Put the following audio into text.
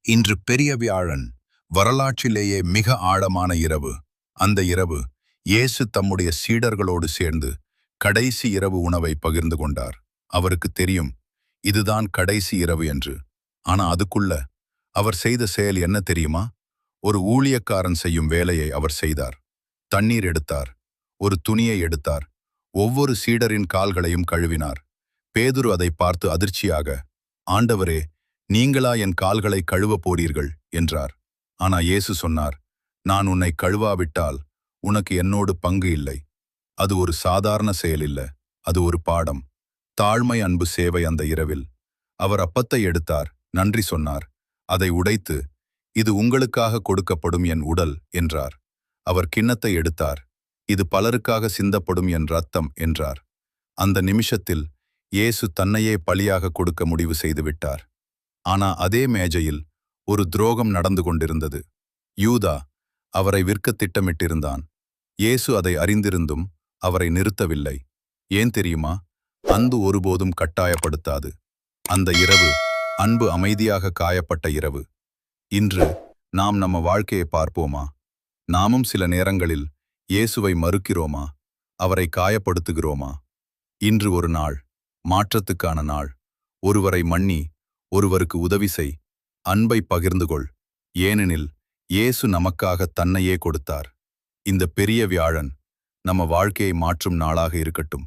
இன்று பெரிய வியாழன், வரலாற்றிலேயே மிக ஆழமான இரவு. அந்த இரவு இயேசு தம்முடைய சீடர்களோடு சேர்ந்து கடைசி இரவு உணவை பகிர்ந்து கொண்டார். அவருக்கு தெரியும், இதுதான் கடைசி இரவு என்று. ஆனா அதுக்குள்ள அவர் செய்த செயல் என்ன தெரியுமா? ஒரு ஊழியக்காரன் செய்யும் வேலையை அவர் செய்தார். தண்ணீர் எடுத்தார், ஒரு துணியை எடுத்தார், ஒவ்வொரு சீடரின் கால்களையும் கழுவினார். பேதுரு அதை பார்த்து அதிர்ச்சியாக, ஆண்டவரே, நீங்களா என் கால்களை கழுவப் போறீர்கள் என்றார். ஆனா இயேசு சொன்னார், நான் உன்னை கழுவாவிட்டால் உனக்கு என்னோடு பங்கு இல்லை. அது ஒரு சாதாரண செயல் இல்ல, அது ஒரு பாடம். தாழ்மை, அன்பு, சேவை. அந்த இரவில் அவர் அப்பத்தை எடுத்தார், நன்றி சொன்னார், அதை உடைத்து, இது உங்களுக்காக கொடுக்கப்படும் என் உடல் என்றார். அவர் கிண்ணத்தை எடுத்தார், இது பலருக்காக சிந்தப்படும் என் ரத்தம் என்றார். அந்த நிமிஷத்தில் இயேசு தன்னையே பலியாக கொடுக்க முடிவு செய்துவிட்டார். ஆனா அதே மேஜையில் ஒரு துரோகம் நடந்து கொண்டிருந்தது. யூதா அவரை விற்க திட்டமிட்டிருந்தான். இயேசு அதை அறிந்திருந்தும் அவரை நிறுத்தவில்லை. ஏன் தெரியுமா? அன்பு ஒருபோதும் கட்டாயப்படுத்தாது. அந்த இரவு அன்பு அமைதியாக காயப்பட்ட இரவு. இன்று நாம் நம்ம வாழ்க்கையை பார்ப்போமா? நாமும் சில நேரங்களில் இயேசுவை மறுக்கிறோமா? அவரை காயப்படுத்துகிறோமா? இன்று ஒரு நாள், மாற்றத்துக்கான நாள். ஒருவரை மன்னி, ஒருவருக்கு உதவி செய், அன்பை பகிர்ந்து கொள். ஏனெனில் இயேசு நமக்காக தன்னையே கொடுத்தார். இந்த பெரிய வியாழன் நம்ம வாழ்க்கையை மாற்றும் நாளாக இருக்கட்டும்.